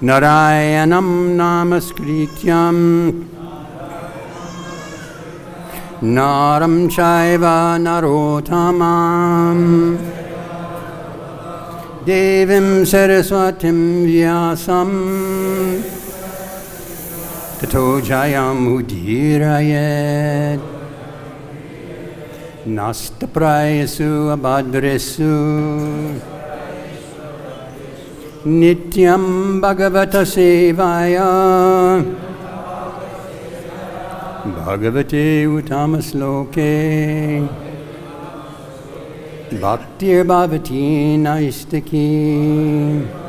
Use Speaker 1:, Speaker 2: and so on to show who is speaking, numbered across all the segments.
Speaker 1: Narayanam namaskrityam Naram chaiva narotamam Devim saraswatim vyasam Tato jayam udirayet Nastaprayasu abhadresu Nityam Bhagavata Sevaya Bhagavate Uttamasloke Bhaktir Bhavati Naistaki.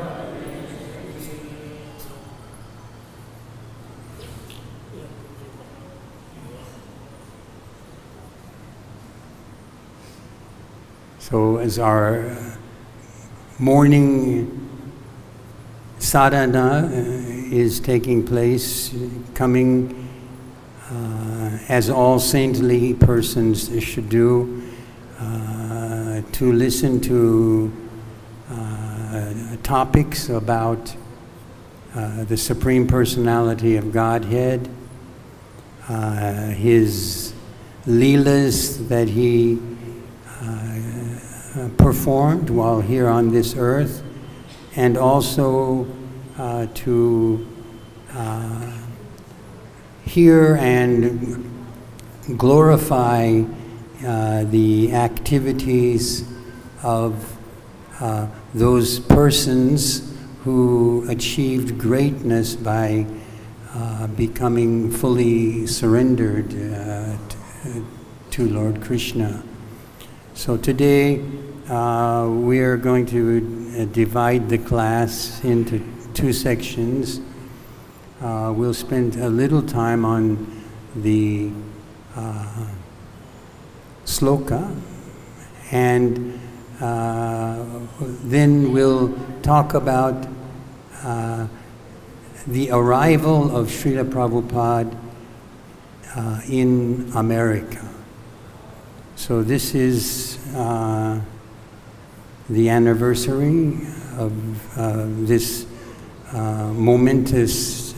Speaker 1: So as our morning sadhana is taking place, coming as all saintly persons should do, to listen to topics about the Supreme Personality of Godhead, His leelas that He performed while here on this earth, and also to hear and glorify the activities of those persons who achieved greatness by becoming fully surrendered to Lord Krishna. So today we are going to divide the class into two sections. We'll spend a little time on the sloka, and then we'll talk about the arrival of Srila Prabhupada in America. So this is the anniversary of this momentous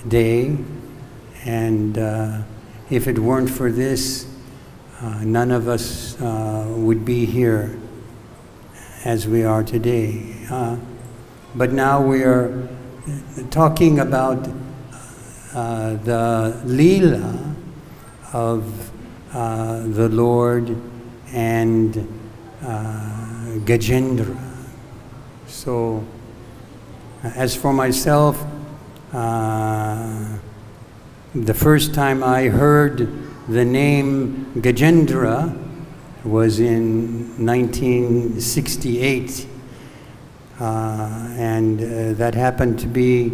Speaker 1: day, and if it weren't for this, none of us would be here as we are today. But now we are talking about the Leela of the Lord and Gajendra. So, as for myself, the first time I heard the name Gajendra was in 1968, and that happened to be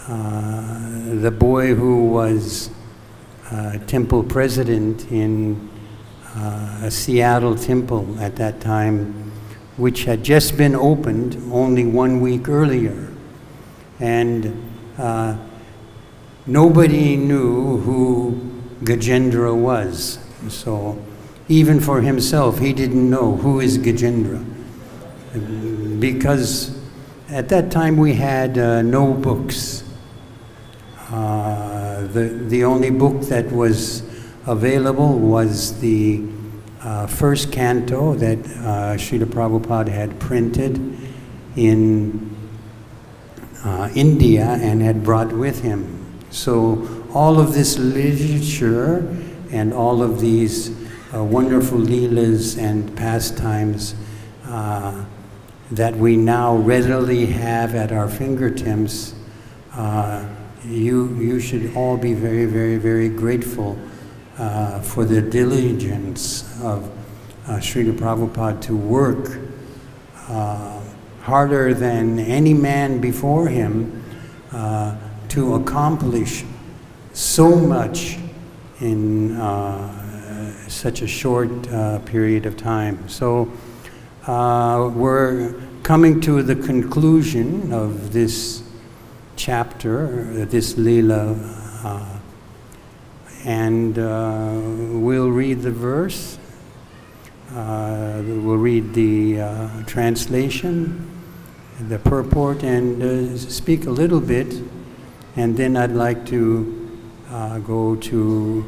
Speaker 1: the boy who was temple president in a Seattle temple at that time, which had just been opened only 1 week earlier. And nobody knew who Gajendra was. So even for himself, he didn't know who is Gajendra. Because at that time we had no books. The only book that was available was the first canto that Srila Prabhupada had printed in India and had brought with him. So all of this literature and all of these wonderful leelas and pastimes that we now readily have at our fingertips, you should all be very, very, very grateful for the diligence of Srila Prabhupada to work harder than any man before him to accomplish so much in such a short period of time. So we're coming to the conclusion of this chapter, this Leela, And we'll read the verse. We'll read the translation, the purport, and speak a little bit. And then I'd like to go to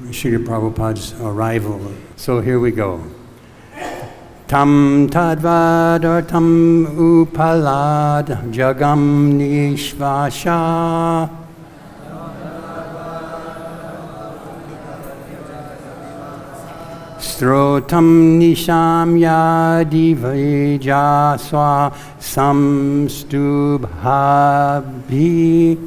Speaker 1: Srila Prabhupada's arrival. So here we go. Tam tadvad tam upalad jagam nishvasha Strotam nishamya divaja swa samstubhabhi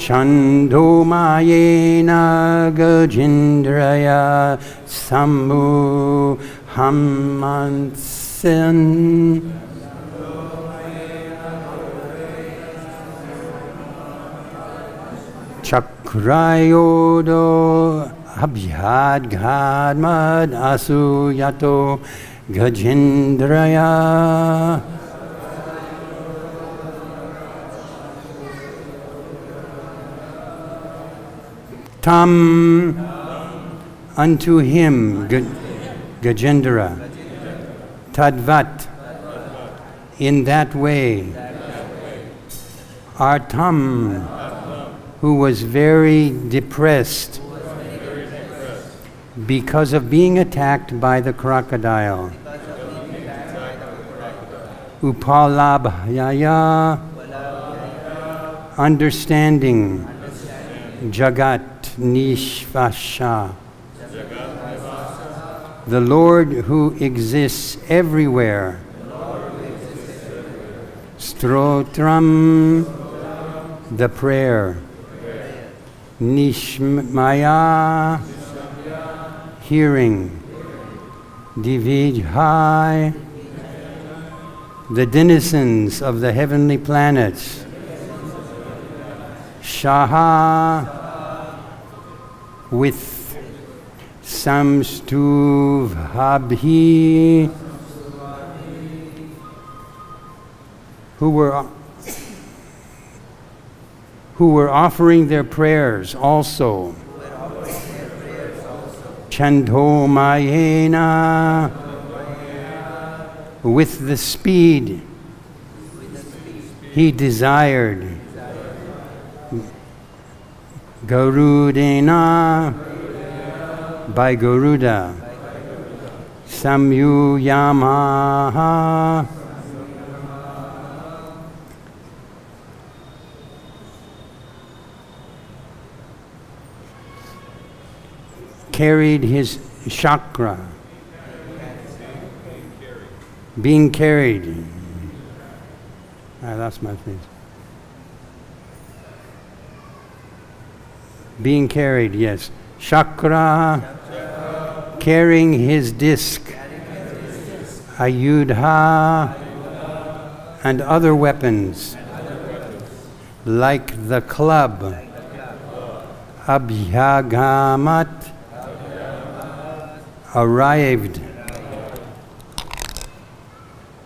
Speaker 1: Chandomayena gajendraya samu hamansen Chakrayodo abhyadgadmad asuyato gajendraya Tam unto him Gajendra Tadvat in that way Artam who was very depressed because of being attacked by the crocodile. Upalabhyaya understanding Jagat Nishvasha the Lord who exists everywhere. Strotram the prayer. Nishmaya hearing. Divijhai the denizens of the heavenly planets. Shaha with Samstuvhabhi who were offering their prayers also. Chandomayena with the speed he desired. Garudena by Garuda. Samyuyamaha carried his chakra. Being carried. I lost my place. Being carried, yes. Chakra, carrying his disc. Ayudha, and other weapons, like the club. Abhyagamat, arrived.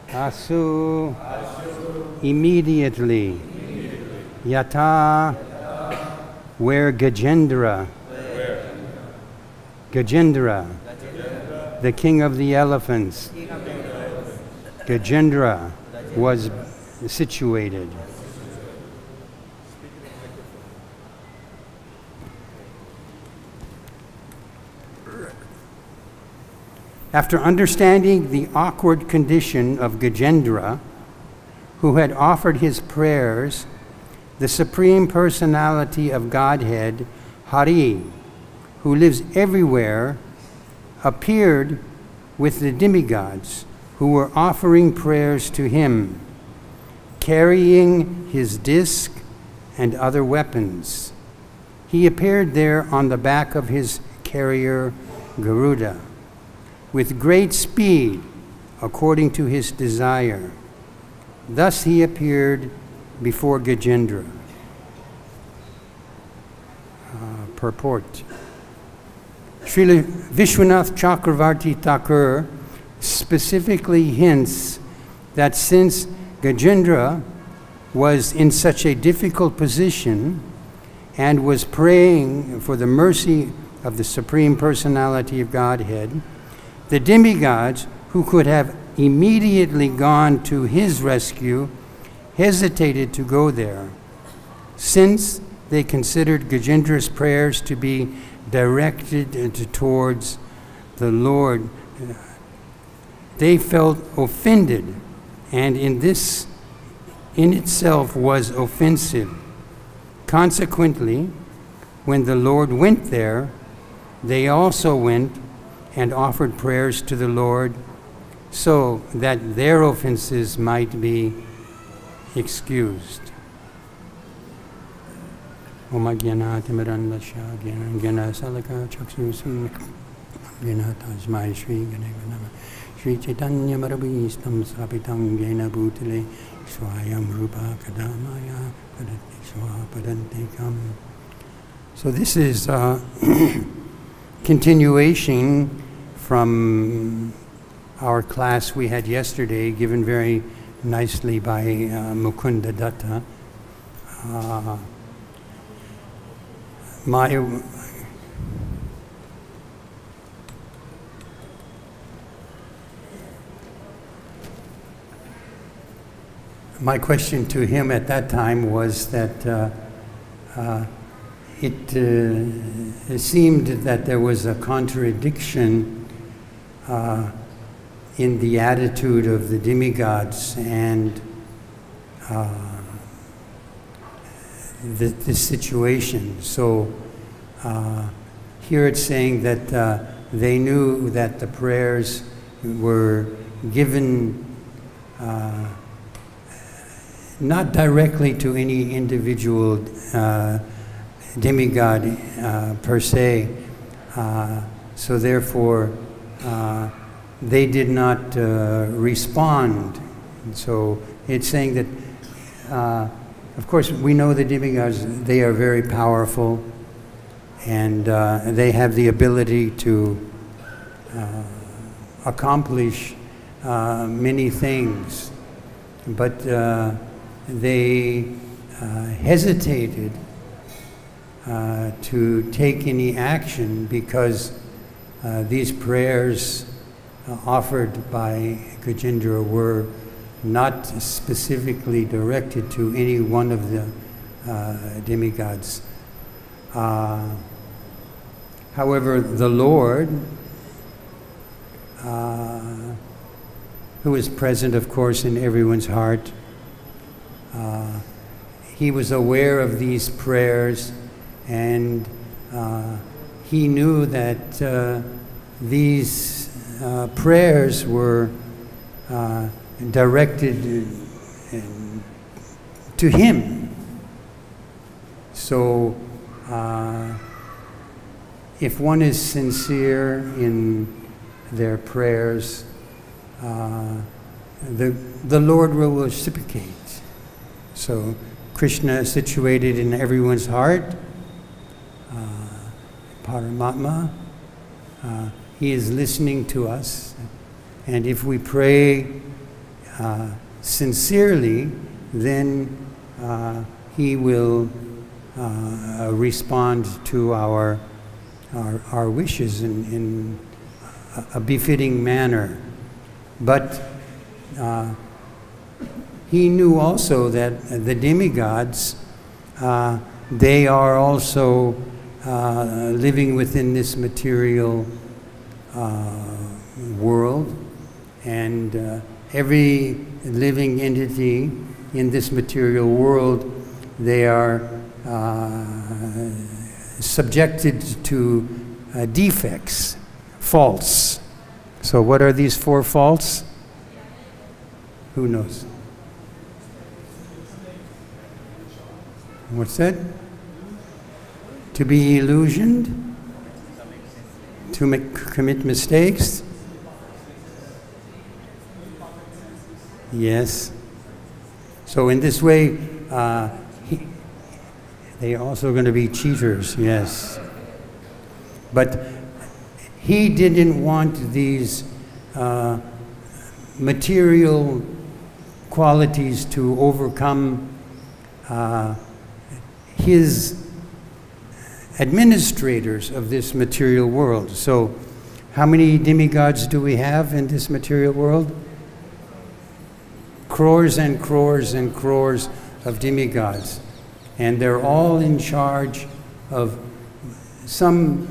Speaker 1: Asu, immediately. Yata, where Gajendra, the king of the elephants, Gajendra was situated. After understanding the awkward condition of Gajendra, who had offered his prayers, the Supreme Personality of Godhead, Hari, who lives everywhere, appeared with the demigods who were offering prayers to him, carrying his disc and other weapons. He appeared there on the back of his carrier, Garuda, with great speed, according to his desire. Thus he appeared before Gajendra. Purport. Srila Vishwanath Chakravarti Thakur specifically hints that since Gajendra was in such a difficult position and was praying for the mercy of the Supreme Personality of Godhead, the demigods who could have immediately gone to his rescue hesitated to go there, since they considered Gajendra's prayers to be directed towards the Lord. They felt offended, and in this in itself was offensive. Consequently, when the Lord went there, they also went and offered prayers to the Lord so that their offenses might be excused. Om Ajnana Timirandasya Jnana Salaka Chakshusam Jnana Tasmai Shri Ganeva Shri Chaitanya Marabhistam Sapitam Jena Bhutale Swayam Rupa Kadamaya Kadati Padantikam. So this is continuation from our class we had yesterday, given very nicely by Mukunda Datta. My question to him at that time was that it seemed that there was a contradiction in the attitude of the demigods and this situation. So here it's saying that they knew that the prayers were given not directly to any individual demigod per se, so therefore they did not respond. And so it's saying that, of course, we know the demigods, they are very powerful, and they have the ability to accomplish many things, but they hesitated to take any action because these prayers offered by Gajendra were not specifically directed to any one of the demigods. However, the Lord, who is present, of course, in everyone's heart, he was aware of these prayers, and he knew that these prayers were directed to him. So if one is sincere in their prayers, the Lord will reciprocate. So Krishna is situated in everyone's heart. Paramatma, he is listening to us, and if we pray sincerely, then he will respond to our wishes in a befitting manner. But he knew also that the demigods, they are also living within this material world, and every living entity in this material world, they are subjected to defects, faults. So what are these four faults? Who knows? What's that? To be illusioned, to commit mistakes. Yes. So in this way, they are also going to be cheaters, yes. But he didn't want these material qualities to overcome his administrators of this material world. So, how many demigods do we have in this material world? Crores and crores and crores of demigods. And they're all in charge of some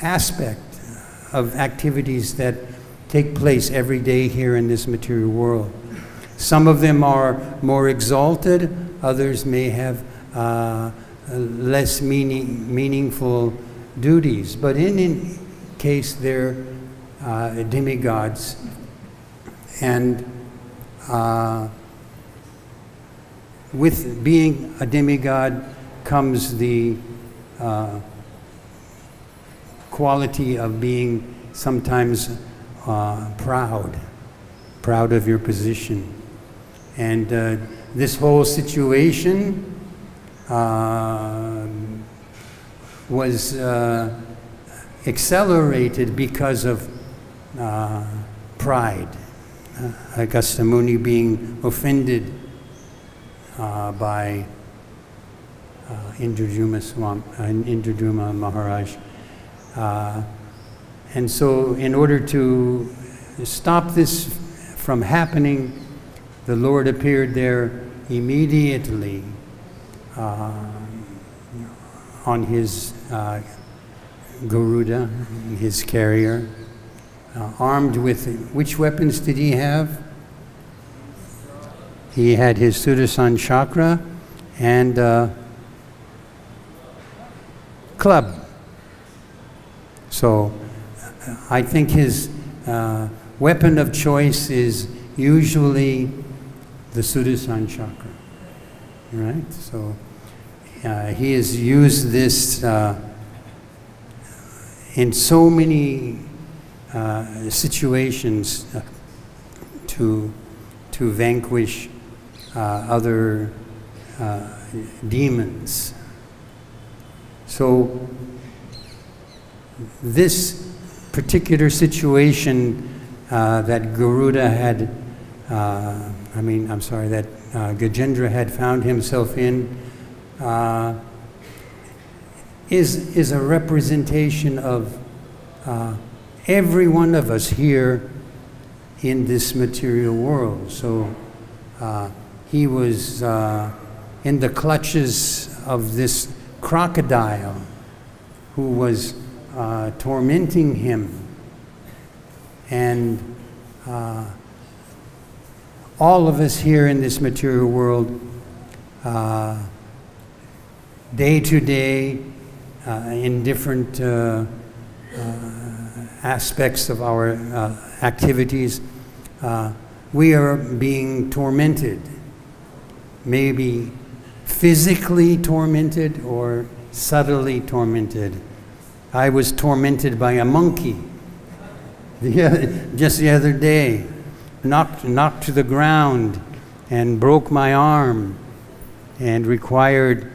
Speaker 1: aspect of activities that take place every day here in this material world. Some of them are more exalted, others may have less meaningful duties, but in any case they're demigods. And with being a demigod comes the quality of being sometimes proud of your position. And this whole situation was accelerated because of pride. Agastya Muni being offended by Indradyumna Maharaj. And so in order to stop this from happening, the Lord appeared there immediately on his Garuda, his carrier, armed with, which weapons did he have? He had his Sudarshan chakra and club. So I think his weapon of choice is usually the Sudarshan chakra, right? So he has used this in so many situations to vanquish other demons. So this particular situation that Garuda had, that Gajendra had found himself in, is a representation of every one of us here in this material world. So he was in the clutches of this crocodile who was tormenting him. And all of us here in this material world, day to day, in different aspects of our activities, we are being tormented. Maybe physically tormented or subtly tormented. I was tormented by a monkey just the other day, knocked to the ground and broke my arm and required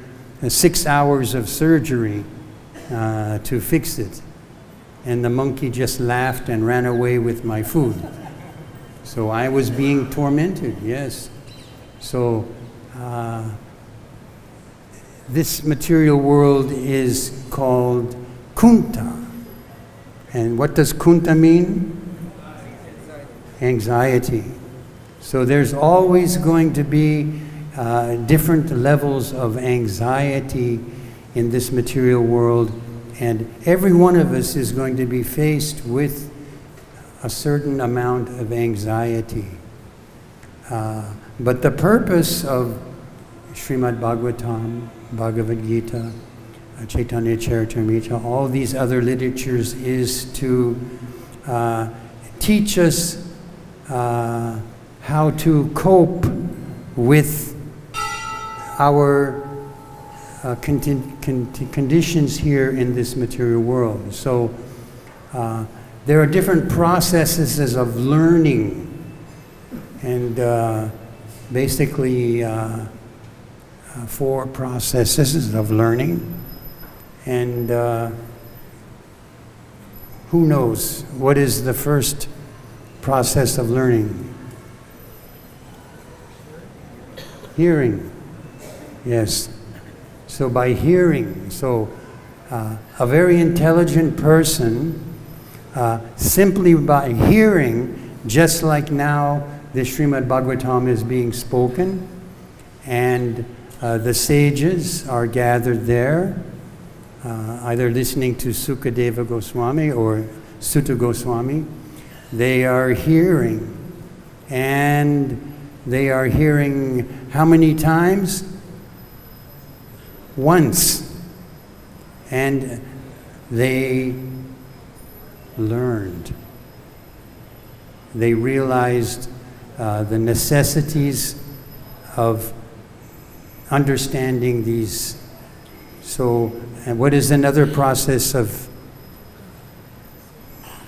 Speaker 1: 6 hours of surgery to fix it. And the monkey just laughed and ran away with my food. So I was being tormented, yes. So this material world is called Kunta. And what does Kunta mean? Anxiety. So there's always going to be different levels of anxiety in this material world, and every one of us is going to be faced with a certain amount of anxiety. But the purpose of Srimad Bhagavatam, Bhagavad-Gita, Chaitanya Charitamrita, all these other literatures is to teach us how to cope with our conditions here in this material world. So there are different processes of learning, and basically 4 processes of learning. And who knows what is the first process of learning? Hearing. Yes. So by hearing, a very intelligent person, simply by hearing, just like now the Srimad Bhagavatam is being spoken, and the sages are gathered there, either listening to Sukadeva Goswami or Sutta Goswami. They are hearing, and they are hearing how many times? Once. And they learned. They realized the necessities of understanding these. So, and what is another process of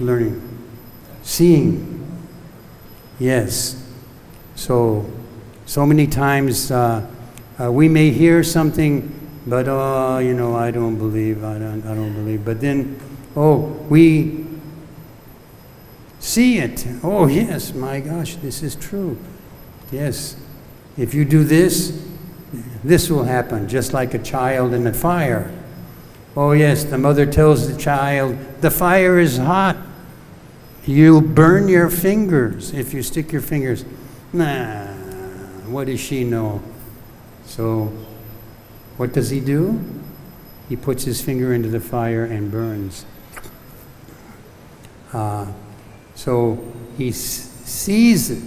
Speaker 1: learning? Seeing. Yes. So many times we may hear something, but I don't believe. But then, we see it. Oh yes, my gosh, this is true. Yes, if you do this, this will happen. Just like a child in a fire. Oh yes, the mother tells the child, the fire is hot. You'll burn your fingers if you stick your fingers. Nah, what does she know? So, what does he do? He puts his finger into the fire and burns. So he sees it,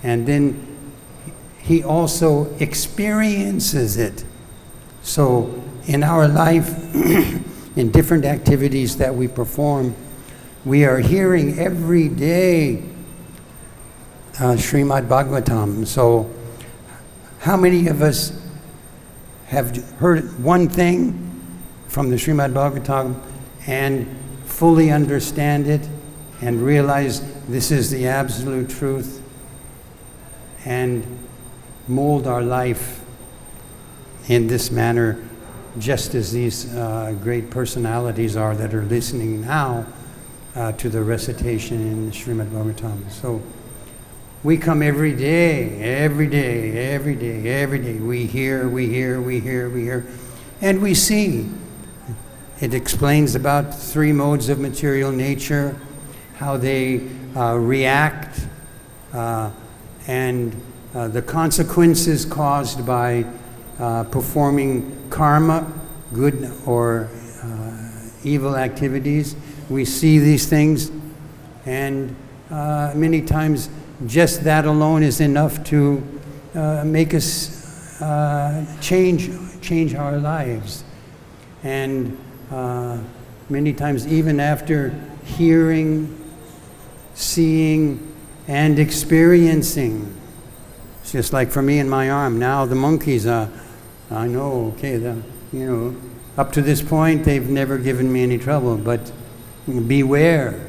Speaker 1: and then he also experiences it. So in our life, in different activities that we perform, we are hearing every day Srimad Bhagavatam. So how many of us have heard one thing from the Srimad Bhagavatam and fully understand it and realize this is the absolute truth and mold our life in this manner, just as these great personalities are that are listening now to the recitation in Srimad Bhagavatam. So we come every day. We hear, and we see. It explains about 3 modes of material nature, how they react, and the consequences caused by performing karma, good or evil activities. We see these things, and many times just that alone is enough to make us change our lives. And many times, even after hearing, seeing, and experiencing, it's just like for me in my arm now, the monkeys. I know, okay, up to this point they've never given me any trouble, but beware.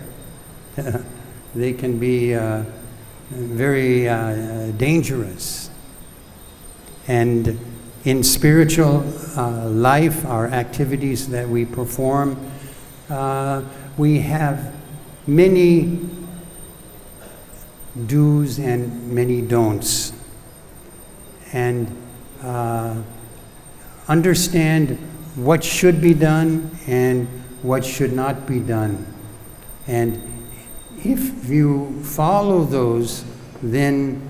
Speaker 1: They can be very dangerous. And in spiritual life, our activities that we perform, we have many do's and many don'ts. And understand what should be done and what should not be done. And if you follow those, then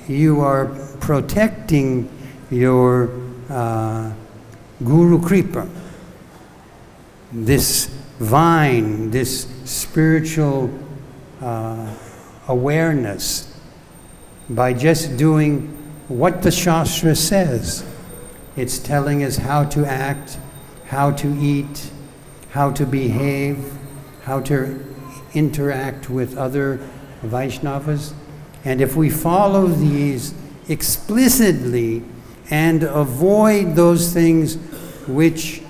Speaker 1: you are protecting your Guru Kripa, this vine, this spiritual awareness, by just doing what the Shastra says. It's telling us how to act, how to eat, how to behave, how to interact with other Vaishnavas. And if we follow these explicitly and avoid those things which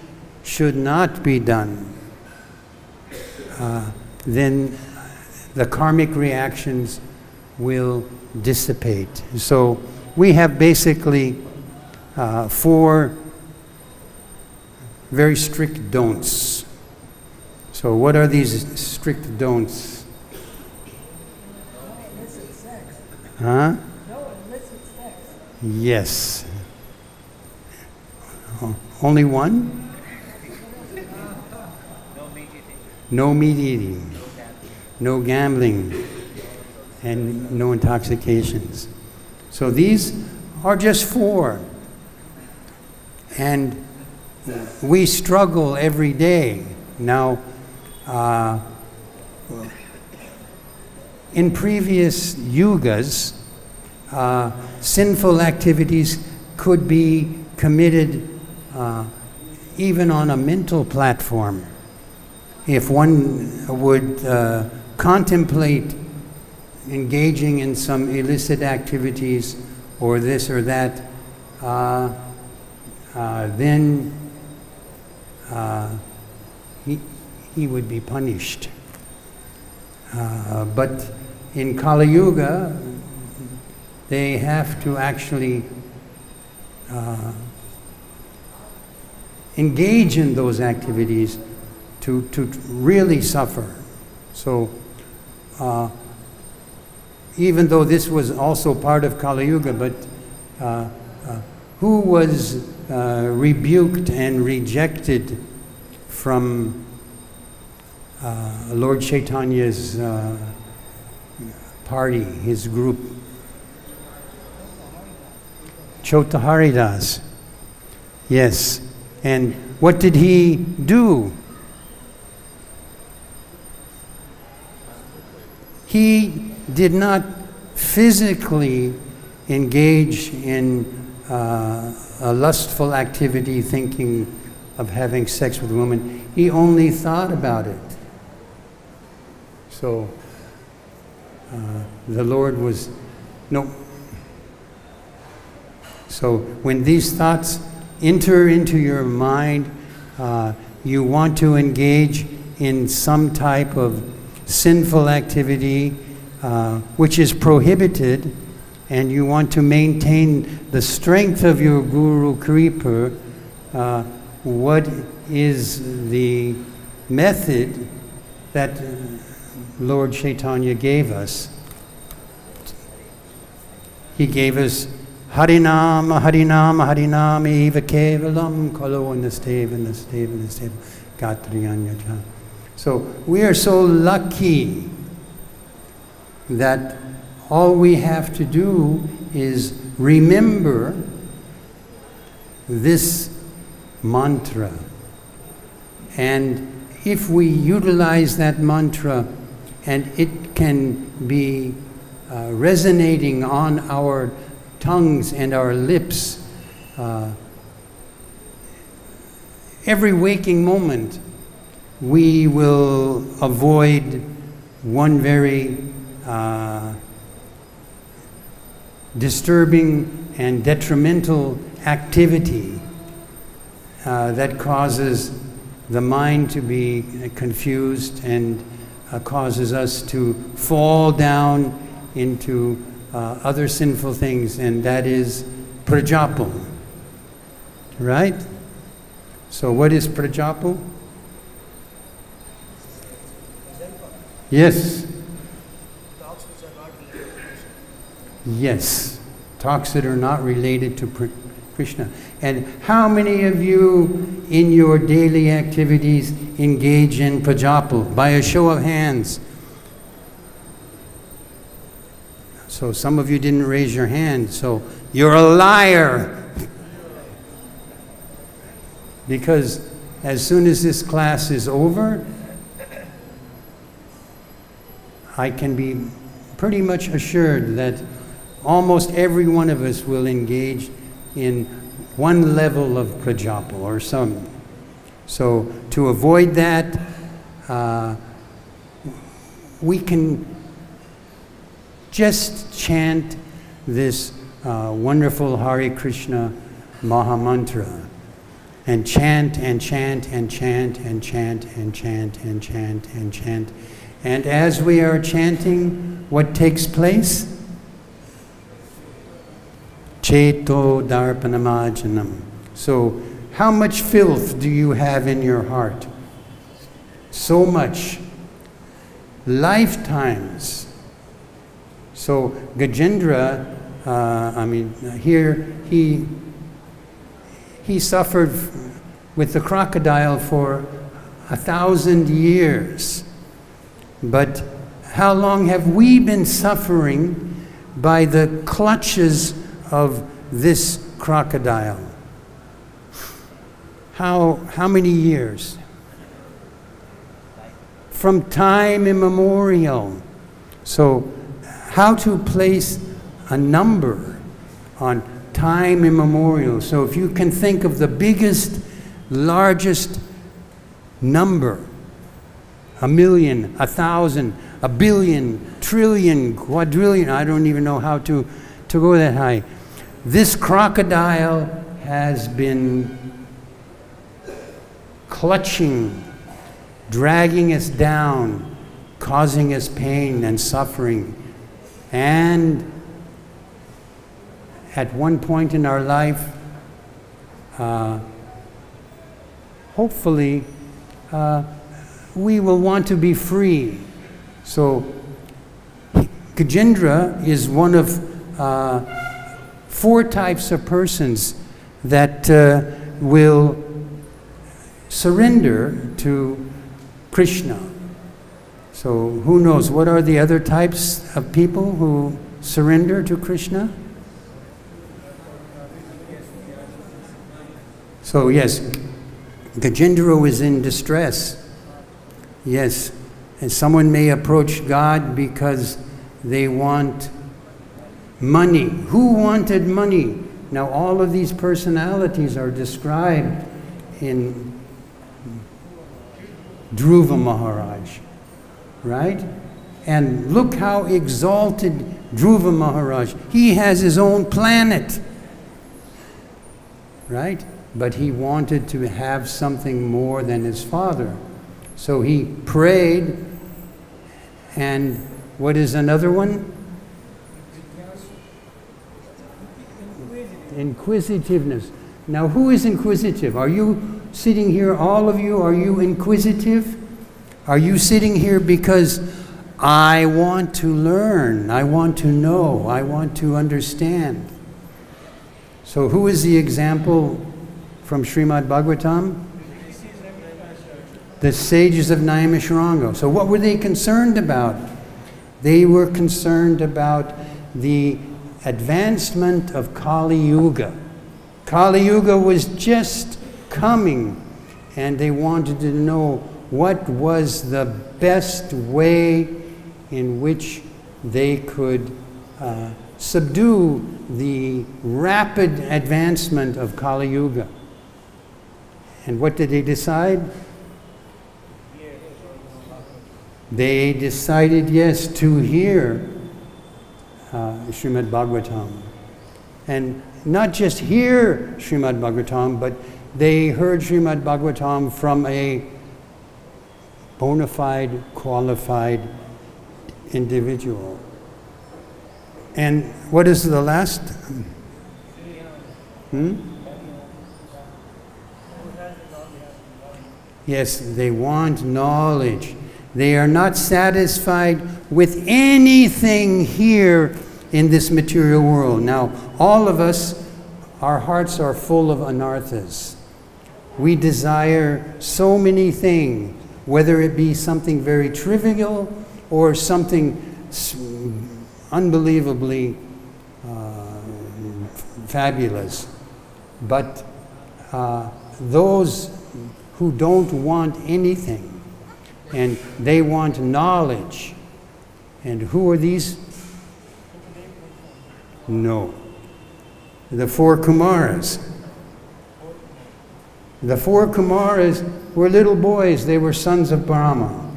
Speaker 1: should not be done, then the karmic reactions will dissipate. So we have basically 4 very strict don'ts. So what are these strict don'ts?
Speaker 2: No illicit sex.
Speaker 1: Huh?
Speaker 2: No illicit sex.
Speaker 1: Yes. Only one? No meat eating. No gambling. And no intoxications. So these are just 4. And we struggle every day. Now, in previous yugas, sinful activities could be committed even on a mental platform. If one would contemplate engaging in some illicit activities or this or that, then he would be punished. But in Kali Yuga, they have to actually engage in those activities to really suffer. So even though this was also part of Kali Yuga, but who was rebuked and rejected from Lord Chaitanya's party, his group? Chota Haridas. Yes. And what did he do? He did not physically engage in a lustful activity, thinking of having sex with a woman. He only thought about it. So the Lord was, no. So when these thoughts enter into your mind, you want to engage in some type of sinful activity which is prohibited, and you want to maintain the strength of your Guru Kripa, what is the method that Lord Chaitanya gave us? He gave us Harinama, Harinama, Harinama, Eva Kevalam, Kalo, and the stave, and the stave, and the stave, Gatriyanya. So we are so lucky that all we have to do is remember this mantra. And if we utilize that mantra and it can be resonating on our tongues and our lips every waking moment, we will avoid one very disturbing and detrimental activity that causes the mind to be confused and causes us to fall down into other sinful things, and that is prajapal. Right? So what is prajapal? Yes.
Speaker 2: Talks which are not related to Krishna.
Speaker 1: Yes. Talks that are not related to Krishna. And how many of you in your daily activities engage in prajapal? By a show of hands. So some of you didn't raise your hand, so you're a liar. Because as soon as this class is over, I can be pretty much assured that almost every one of us will engage in one level of prajapal or some. So to avoid that, we can just chant this wonderful Hare Krishna Maha Mantra, and chant and chant and chant and chant and chant and chant and chant. And as we are chanting, what takes place? Cheto darpanamajanam. So how much filth do you have in your heart? So much. Lifetimes. So Gajendra I mean, here he suffered with the crocodile for 1,000 years. But how long have we been suffering by the clutches of this crocodile? How many years? From time immemorial. So how to place a number on time immemorial? So if you can think of the biggest, largest number, 1,000,000, 1,000, 1,000,000,000, trillion, quadrillion, I don't even know how to go that high. This crocodile has been clutching, dragging us down, causing us pain and suffering. And at one point in our life, hopefully, we will want to be free. So Gajendra is one of 4 types of persons that will surrender to Krishna. So who knows, what are the other types of people who surrender to Krishna? So yes, Gajendra is in distress. Yes, and someone may approach God because they want money. Who wanted money? Now all of these personalities are described in Dhruva Maharaj, right? And look how exalted Dhruva Maharaj. He has his own planet, right? But he wanted to have something more than his father. So he prayed, and what is another one? Inquisitiveness. Now who is inquisitive? Are you sitting here, all of you, are you inquisitive? Are you sitting here because I want to learn, I want to know, I want to understand? So who is the example from Srimad Bhagavatam? The sages of Naimisharanga. So what were they concerned about? They were concerned about the advancement of Kali Yuga. Kali Yuga was just coming, and they wanted to know what was the best way in which they could subdue the rapid advancement of Kali Yuga. And what did they decide? They decided, yes, to hear Srimad Bhagavatam. And not just hear Srimad Bhagavatam, but they heard Srimad Bhagavatam from a bona fide, qualified individual. And what is the last? Yes, they want knowledge. They are not satisfied with anything here in this material world. Now, all of us, our hearts are full of anarthas. We desire so many things, whether it be something very trivial or something unbelievably fabulous. But those who don't want anything, and they want knowledge. And who are these? No. The 4 Kumaras. The 4 Kumaras were little boys. They were sons of Brahma.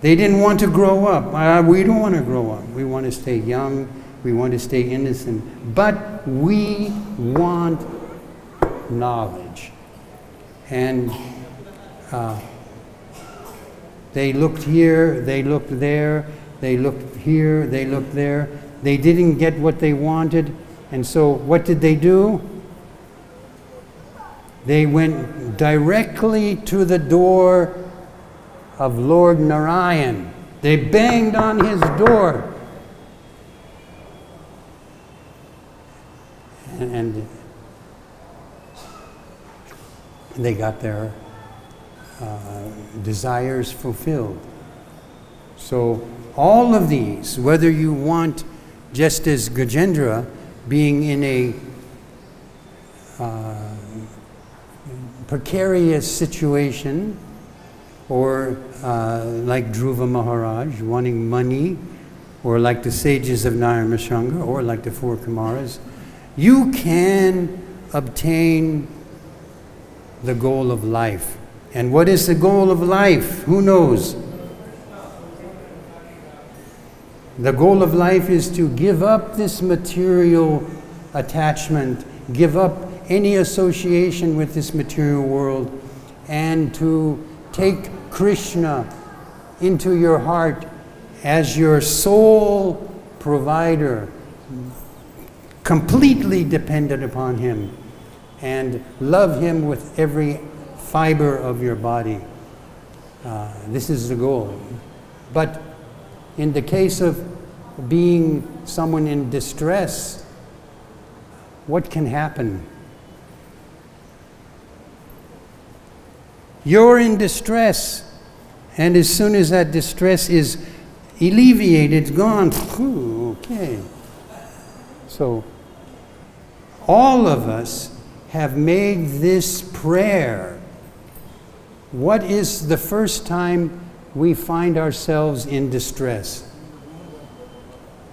Speaker 1: They didn't want to grow up. We don't want to grow up. We want to stay young. We want to stay innocent. But we want knowledge. And they looked here, they looked there, they looked here, they looked there. They didn't get what they wanted. And so what did they do? They went directly to the door of Lord Narayan. They banged on his door. and they got their desires fulfilled. So all of these, whether you want, just as Gajendra, being in a precarious situation, or like Dhruva Maharaj, wanting money, or like the sages of Nayamashanga, or like the four Kumaras, you can obtain the goal of life. And what is the goal of life? Who knows? The goal of life is to give up this material attachment, give up any association with this material world, and to take Krishna into your heart as your sole provider, completely dependent upon Him, and love Him with every fiber of your body. This is the goal. But in the case of being someone in distress, what can happen? You're in distress, and as soon as that distress is alleviated, it's gone. Whew, okay. So all of us have made this prayer. What is the first time we find ourselves in distress?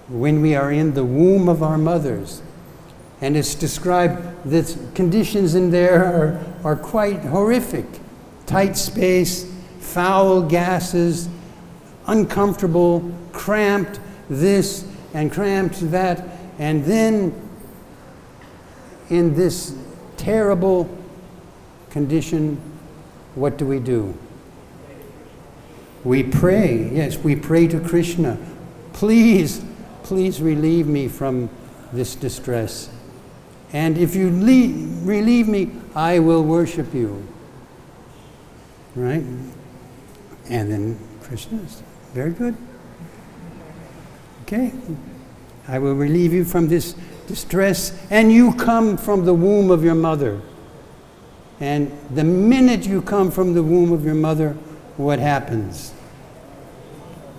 Speaker 1: When we are in the womb of our mothers. And it's described that conditions in there are quite horrific. Tight space, foul gases, uncomfortable, cramped this and cramped that. And then in this terrible condition, what do? We pray. Yes, we pray to Krishna. Please, please relieve me from this distress. And if you relieve me, I will worship you. Right? And then Krishna is very good. Okay. I will relieve you from this distress, and you come from the womb of your mother. And the minute you come from the womb of your mother, what happens?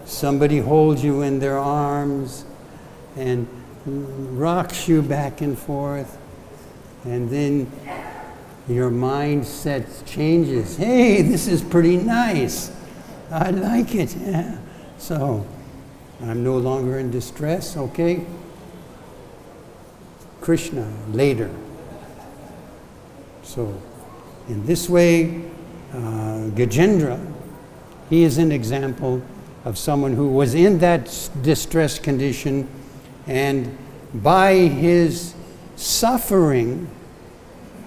Speaker 1: Somebody holds you in their arms and rocks you back and forth, and then your mindset changes. Hey, this is pretty nice. I like it. Yeah. So I'm no longer in distress, okay? Krishna later. So in this way, Gajendra, he is an example of someone who was in that distress condition, and by his suffering,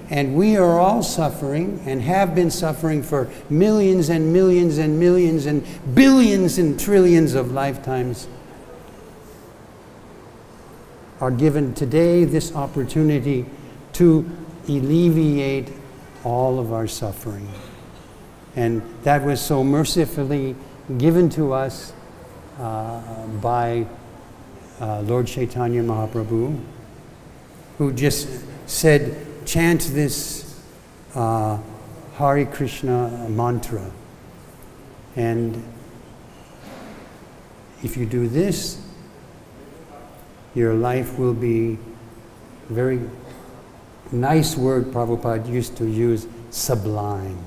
Speaker 1: and we are all suffering and have been suffering for millions and millions and millions and billions and trillions of lifetimes, are given today this opportunity to alleviate all of our suffering. And that was so mercifully given to us by Lord Chaitanya Mahaprabhu, who just said, chant this Hare Krishna mantra. And if you do this, your life will be very nice word Prabhupada used to use, sublime.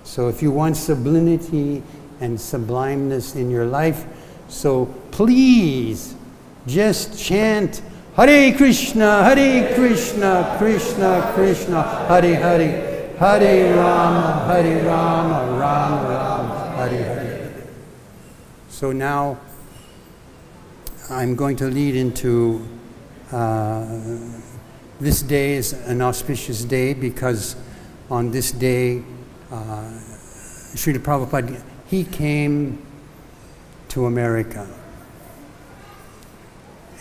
Speaker 1: So if you want sublimity and sublimeness in your life, so please just chant Hare Krishna, Krishna Krishna, Hare Hare, Hare Rama, Rama Rama, Hare Hare. So now I'm going to lead into this day is an auspicious day because on this day, Srila Prabhupada, he came to America.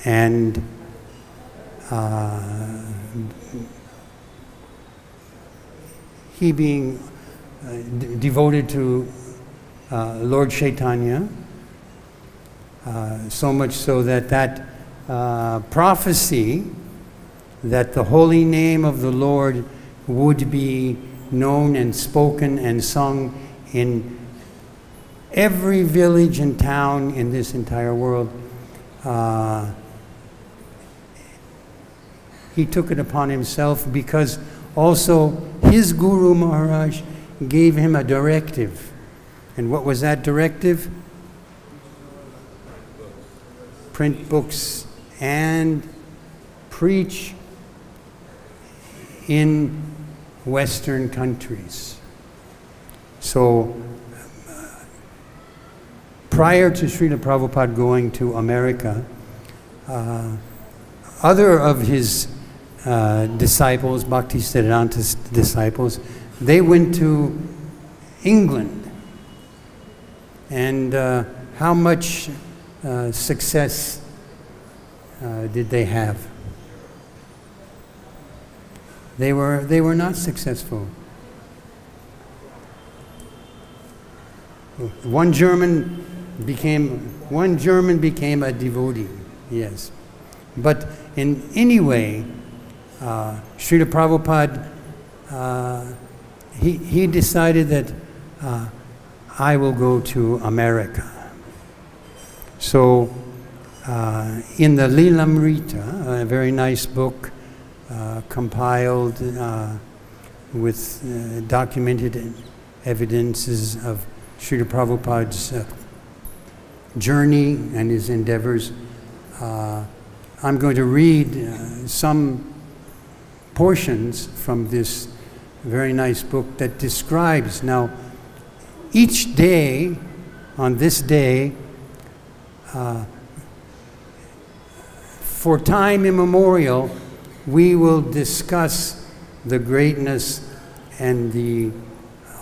Speaker 1: And he being devoted to Lord Chaitanya, so much so that prophecy that the holy name of the Lord would be known and spoken and sung in every village and town in this entire world. He took it upon himself because also his Guru Maharaj gave him a directive. And what was that directive? Print books and preach in Western countries. So prior to Srila Prabhupada going to America, other of his disciples, Bhaktisiddhanta's disciples, they went to England. And how much success did they have? They were not successful. One German became a devotee, yes. But in any way, Srila Prabhupada, he decided that I will go to America. So in the Lilamrita, a very nice book compiled with documented evidences of Srila Prabhupada's journey and his endeavors, I'm going to read some portions from this very nice book that describes, now, each day, on this day, for time immemorial, we will discuss the greatness and the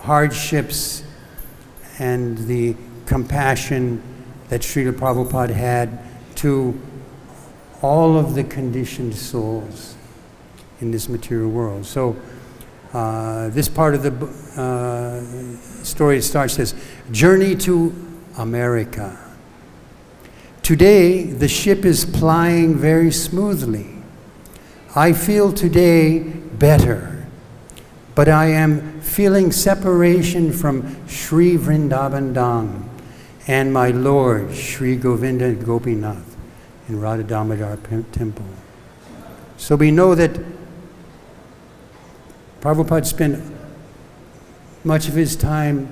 Speaker 1: hardships and the compassion that Srila Prabhupada had to all of the conditioned souls in this material world. So this part of the story starts as Journey to America. Today, the ship is plying very smoothly. I feel today better, but I am feeling separation from Sri Vrindavan Dham and my Lord, Sri Govinda Gopinath in Radha Damodar Temple. So we know that Prabhupada spent much of his time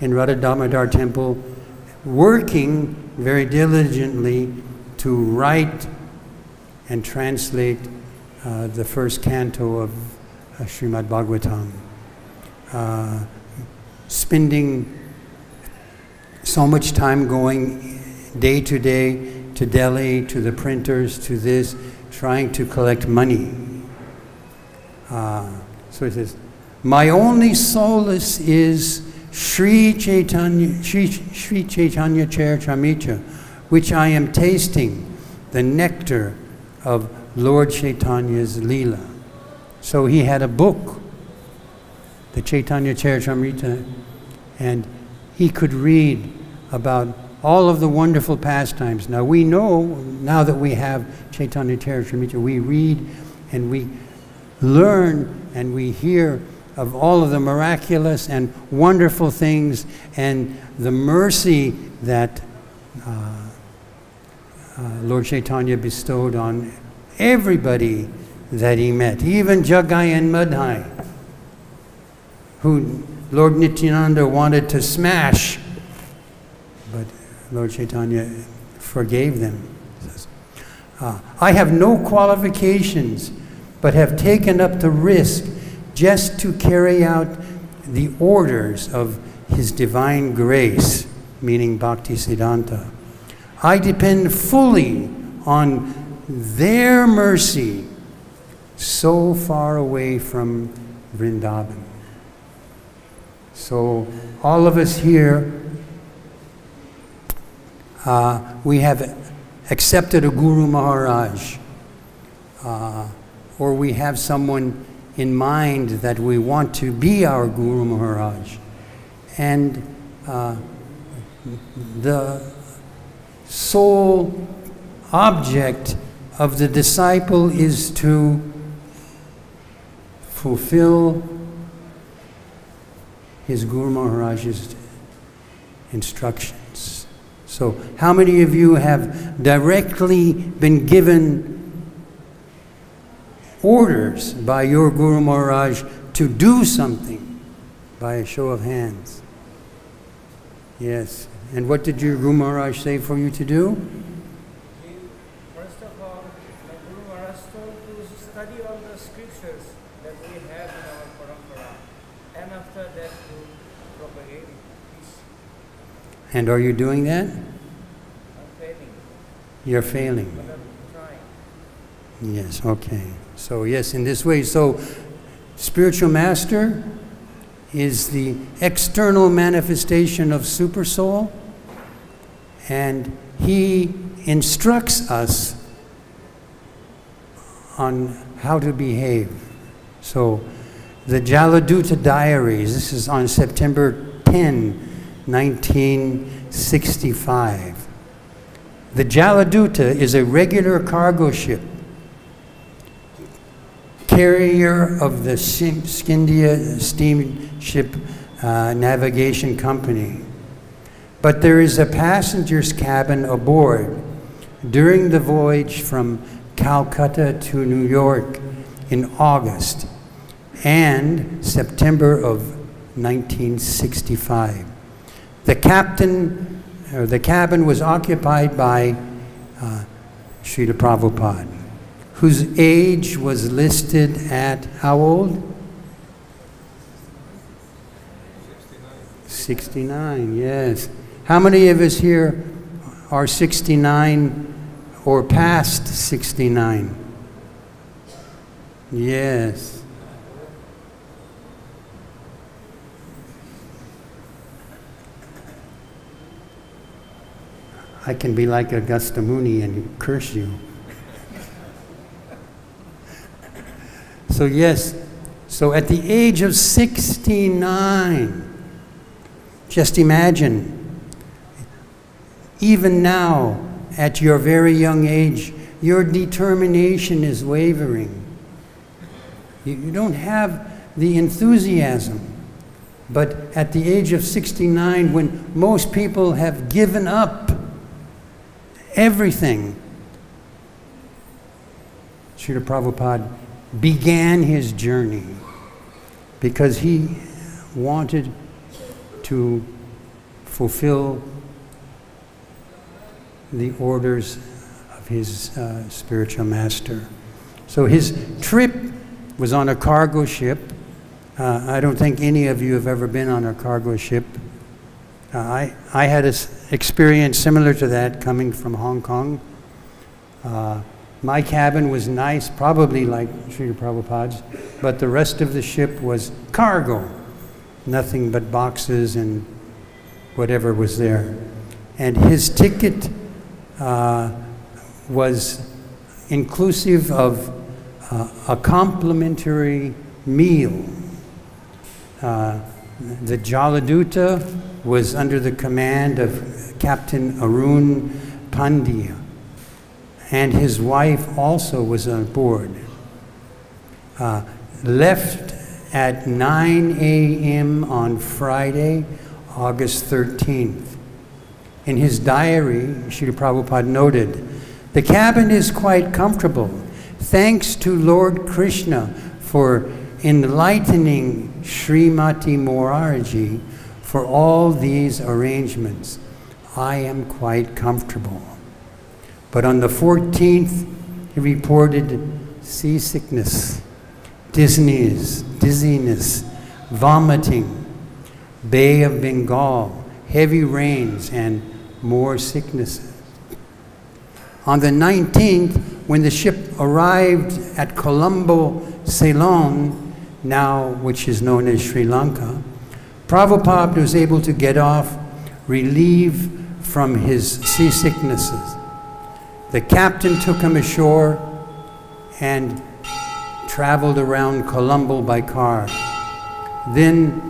Speaker 1: in Radha Damodar Temple working very diligently to write and translate the first canto of Srimad Bhagavatam, spending so much time going day to day to Delhi, to the printers, to this, trying to collect money. So it says, my only solace is Sri Chaitanya Charitamrita, which I am tasting, the nectar of Lord Chaitanya's Leela. So he had a book, the Chaitanya Charitamrita, and he could read about all of the wonderful pastimes. Now we know, now that we have Chaitanya Charitamrita, we read and we learn and we hear of all of the miraculous and wonderful things and the mercy that Lord Chaitanya bestowed on everybody that he met, even Jagai and Madhai, who Lord Nityananda wanted to smash, but Lord Chaitanya forgave them. I have no qualifications, but have taken up the risk just to carry out the orders of His divine grace, meaning Bhaktisiddhanta. I depend fully on their mercy, so far away from Vrindavan. So all of us here, we have accepted a Guru Maharaj, or we have someone in mind that we want to be our Guru Maharaj. And the sole object of the disciple is to fulfill his Guru Maharaj's instructions. So, how many of you have directly been given orders by your Guru Maharaj to do something? By a show of hands. Yes. And what did your Guru Maharaj say for you to do?
Speaker 2: First of all, my Guru Maharaj told to study all the scriptures that we have in our parampara, and after that to propagate peace.
Speaker 1: And are you doing that?
Speaker 2: I'm failing.
Speaker 1: You're failing.
Speaker 2: But I'm trying.
Speaker 1: Yes, okay. So yes, in this way, so spiritual master is the external manifestation of Super Soul, and he instructs us on how to behave. So the Jaladuta Diaries, this is on September 10, 1965. The Jaladuta is a regular cargo ship, carrier of the Scindia Steamship Navigation Company. But there is a passenger's cabin aboard during the voyage from Calcutta to New York in August and September of 1965. The cabin was occupied by Srila Prabhupada, whose age was listed at how old? 69, yes. How many of us here are 69 or past 69? Yes. I can be like Augusta Muni and curse you. So yes, so at the age of 69, just imagine, even now, at your very young age, your determination is wavering. You don't have the enthusiasm. But at the age of 69, when most people have given up everything, Srila Prabhupada began his journey because he wanted to fulfill the orders of his spiritual master. So his trip was on a cargo ship. I don't think any of you have ever been on a cargo ship. I had an experience similar to that coming from Hong Kong. My cabin was nice, probably like Srila Prabhupada's, but the rest of the ship was cargo. Nothing but boxes and whatever was there. And his ticket was inclusive of a complimentary meal. The Jaladuta was under the command of Captain Arun Pandya, and his wife also was on board. Left at 9 a.m. on Friday, August 13th. In his diary, Srila Prabhupada noted, "The cabin is quite comfortable. Thanks to Lord Krishna for enlightening Srimati Morarji for all these arrangements. I am quite comfortable." But on the 14th, he reported seasickness, dizziness, vomiting, Bay of Bengal, heavy rains, and more sicknesses. On the 19th, when the ship arrived at Colombo, Ceylon, now which is known as Sri Lanka, Prabhupada was able to get off, relieved from his seasicknesses. The captain took him ashore and traveled around Colombo by car. Then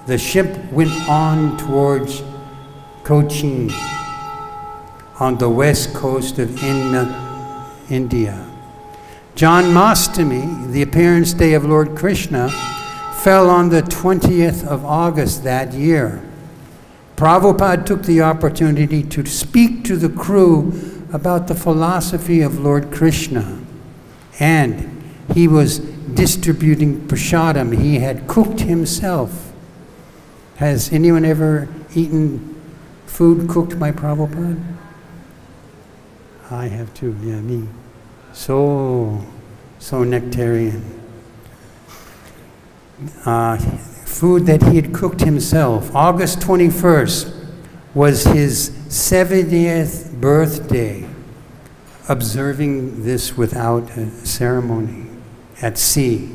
Speaker 1: the ship went on towards Cochin on the west coast of India. Janmashtami, the appearance day of Lord Krishna, fell on the 20th of August that year. Prabhupada took the opportunity to speak to the crew about the philosophy of Lord Krishna. And he was distributing prasadam. He had cooked himself. Has anyone ever eaten food cooked by Prabhupada? I have too, yeah, me. So nectarian. Food that he had cooked himself. August 21st was his 70th birthday, observing this without a ceremony at sea.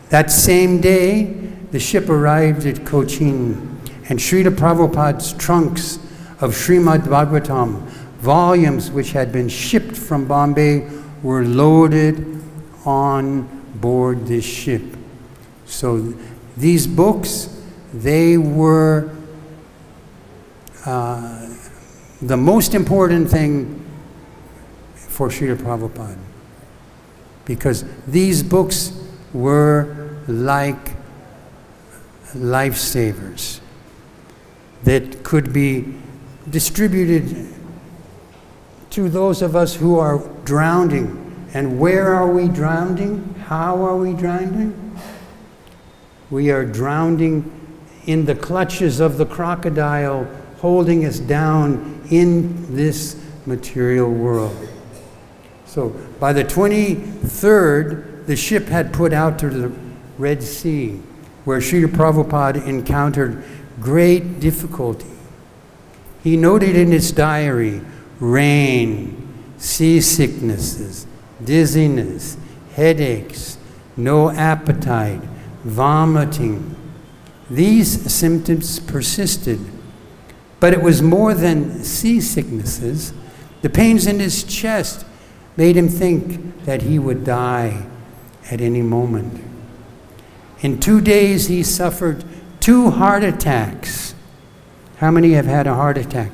Speaker 1: That same day, the ship arrived at Cochin, and Srila Prabhupada's trunks of Srimad Bhagavatam, volumes which had been shipped from Bombay, were loaded on board this ship. So these books, they were the most important thing for Srila Prabhupada, because these books were like lifesavers that could be distributed to those of us who are drowning. And where are we drowning? How are we drowning? We are drowning in the clutches of the crocodile holding us down in this material world. So by the 23rd, the ship had put out to the Red Sea, where Srila Prabhupada encountered great difficulty. He noted in his diary, rain, seasicknesses, dizziness, headaches, no appetite, vomiting. These symptoms persisted, but it was more than seasicknesses. The pains in his chest made him think that he would die at any moment. In 2 days, he suffered 2 heart attacks. How many have had a heart attack?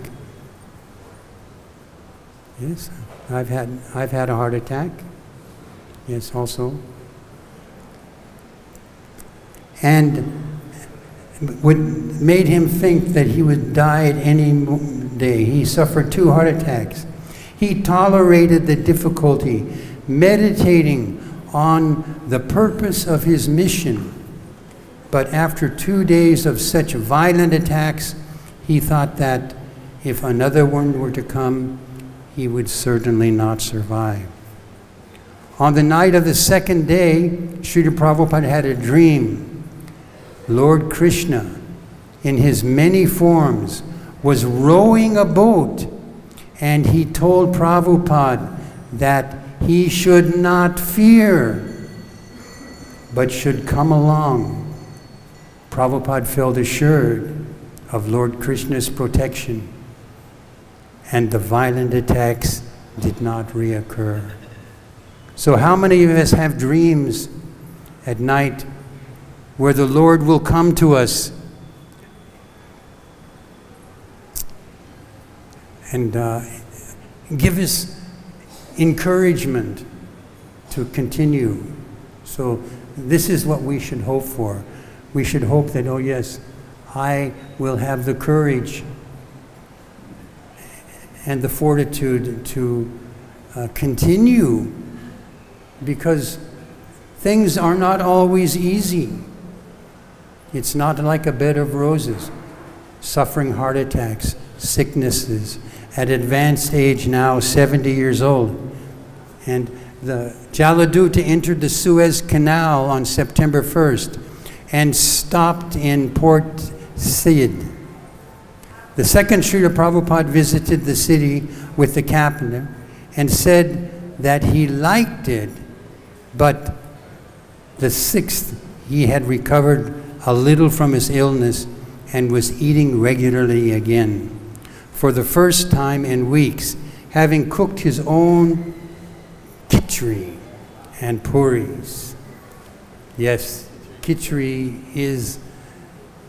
Speaker 1: Yes, I've had a heart attack. Yes, also. And what made him think that he would die at any day. He suffered 2 heart attacks. He tolerated the difficulty, meditating on the purpose of his mission. But after 2 days of such violent attacks, he thought that if another one were to come, he would certainly not survive. On the night of the 2nd day, Srila Prabhupada had a dream. Lord Krishna, in his many forms, was rowing a boat, and he told Prabhupada that he should not fear, but should come along. Prabhupada felt assured of Lord Krishna's protection, and the violent attacks did not reoccur. So how many of us have dreams at night where the Lord will come to us and give us encouragement to continue? So this is what we should hope for. We should hope that, oh yes, I will have the courage and the fortitude to continue, because things are not always easy. It's not like a bed of roses. Suffering heart attacks, sicknesses, at advanced age now, 70 years old. And the Jaladuta entered the Suez Canal on September 1st and stopped in Port Said. The second Srila Prabhupada visited the city with the captain and said that he liked it, but the 6th he had recovered a little from his illness and was eating regularly again. For the first time in weeks, having cooked his own khichdi and puris. Yes, khichdi is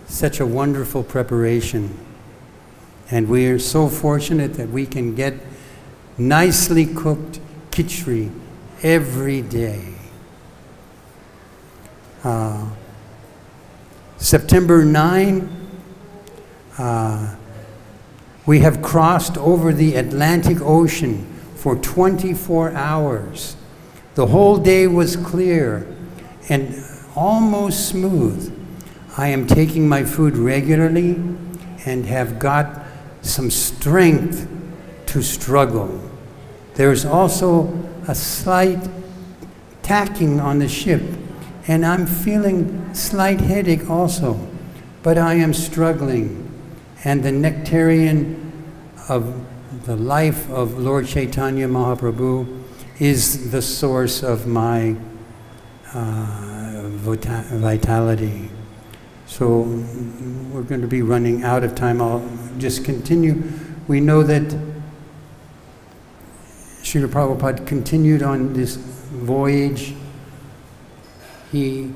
Speaker 1: such a wonderful preparation. And we are so fortunate that we can get nicely cooked khichdi every day. September 9, we have crossed over the Atlantic Ocean for 24 hours. The whole day was clear and almost smooth. I am taking my food regularly and have got some strength to struggle. There's also a slight tacking on the ship, and I'm feeling slight headache also, but I am struggling. And the nectarian of the life of Lord Chaitanya Mahaprabhu is the source of my vitality. So we're going to be running out of time. I'll just continue. We know that Srila Prabhupada continued on this voyage. He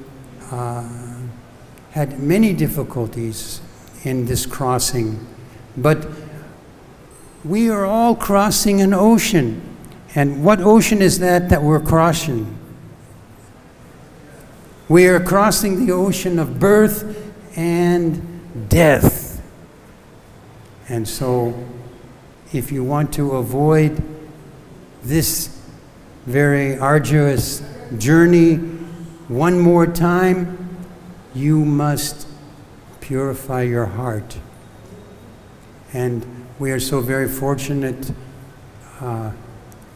Speaker 1: had many difficulties in this crossing, but we are all crossing an ocean. And what ocean is that we're crossing? We are crossing the ocean of birth and death. And so, if you want to avoid this very arduous journey one more time, you must purify your heart. And we are so very fortunate. Srila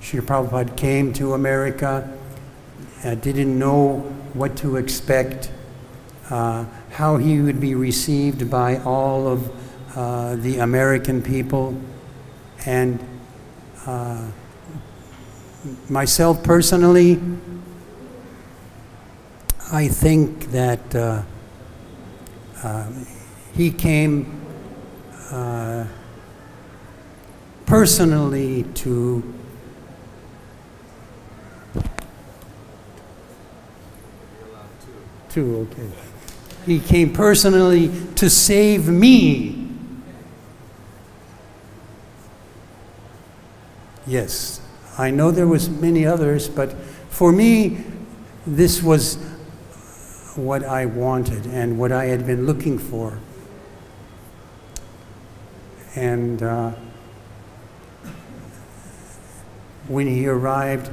Speaker 1: Prabhupada came to America, didn't know what to expect, how he would be received by all of the American people. And myself personally, I think that he came personally to okay. He came personally to save me. Yes, I know there was many others, but for me, this was what I wanted and what I had been looking for. And when he arrived,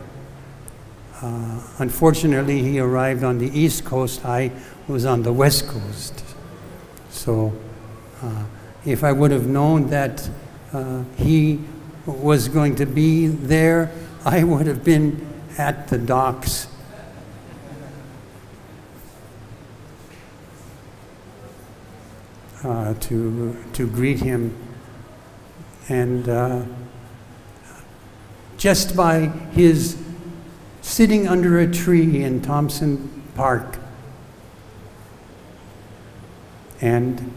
Speaker 1: unfortunately, he arrived on the East Coast. I was on the West Coast. So if I would have known that he was going to be there, I would have been at the docks. To greet him. And just by his sitting under a tree in Thompson Park and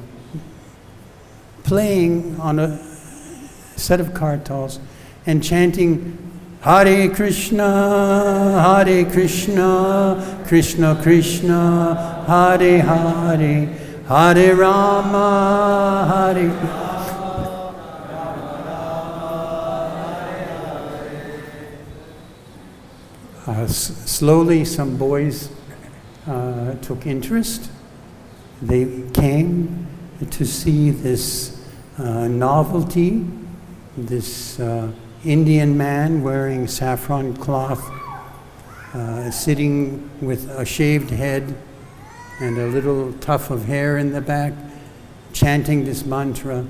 Speaker 1: playing on a set of kartals and chanting Hare Krishna, Krishna Krishna, Hare Hare, Hare Rama, Hare slowly, some boys took interest. They came to see this novelty, this Indian man wearing saffron cloth, sitting with a shaved head and a little tuft of hair in the back, chanting this mantra.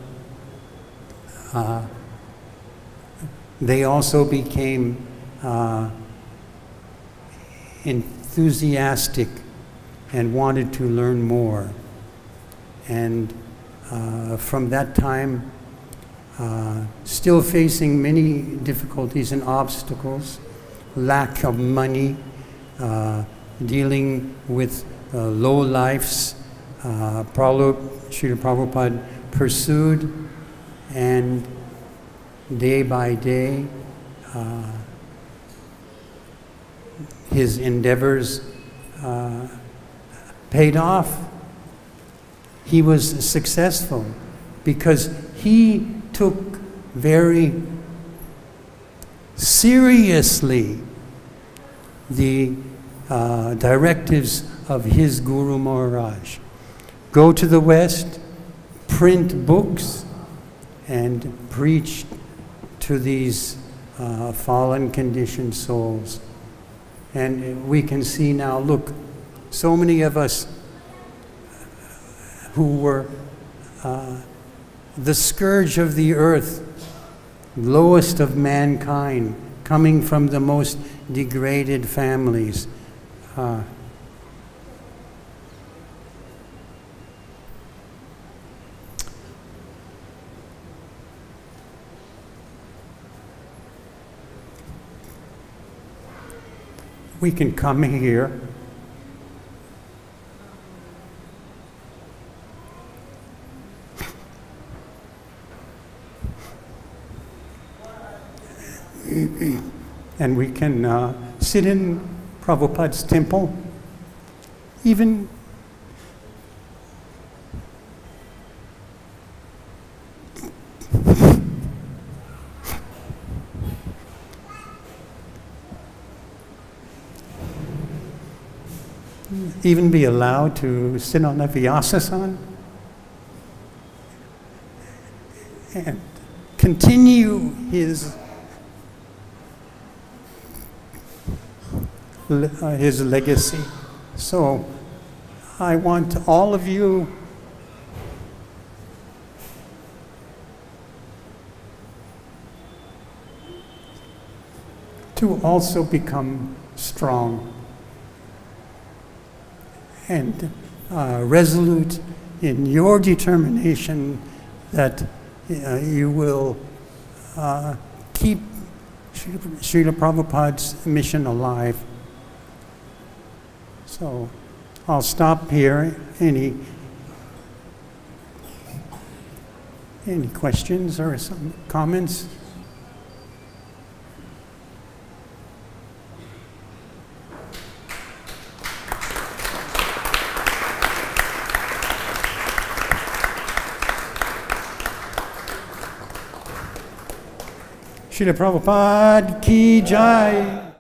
Speaker 1: They also became enthusiastic and wanted to learn more. And from that time, still facing many difficulties and obstacles, lack of money, dealing with low lives, Srila Prabhupada pursued, and day by day, his endeavors paid off. He was successful because he took very seriously the directives of his Guru Maharaj. Go to the West, print books, and preach to these fallen, conditioned souls. And we can see now, look, so many of us who were the scourge of the earth, lowest of mankind, coming from the most degraded families. We can come here and we can sit in Prabhupada's temple, even be allowed to sit on a Vyasasana and continue his legacy. So I want all of you to also become strong and resolute in your determination that you will keep Srila Prabhupada's mission alive. So I'll stop here. Any questions or some comments? Srila Prabhupada ki jai.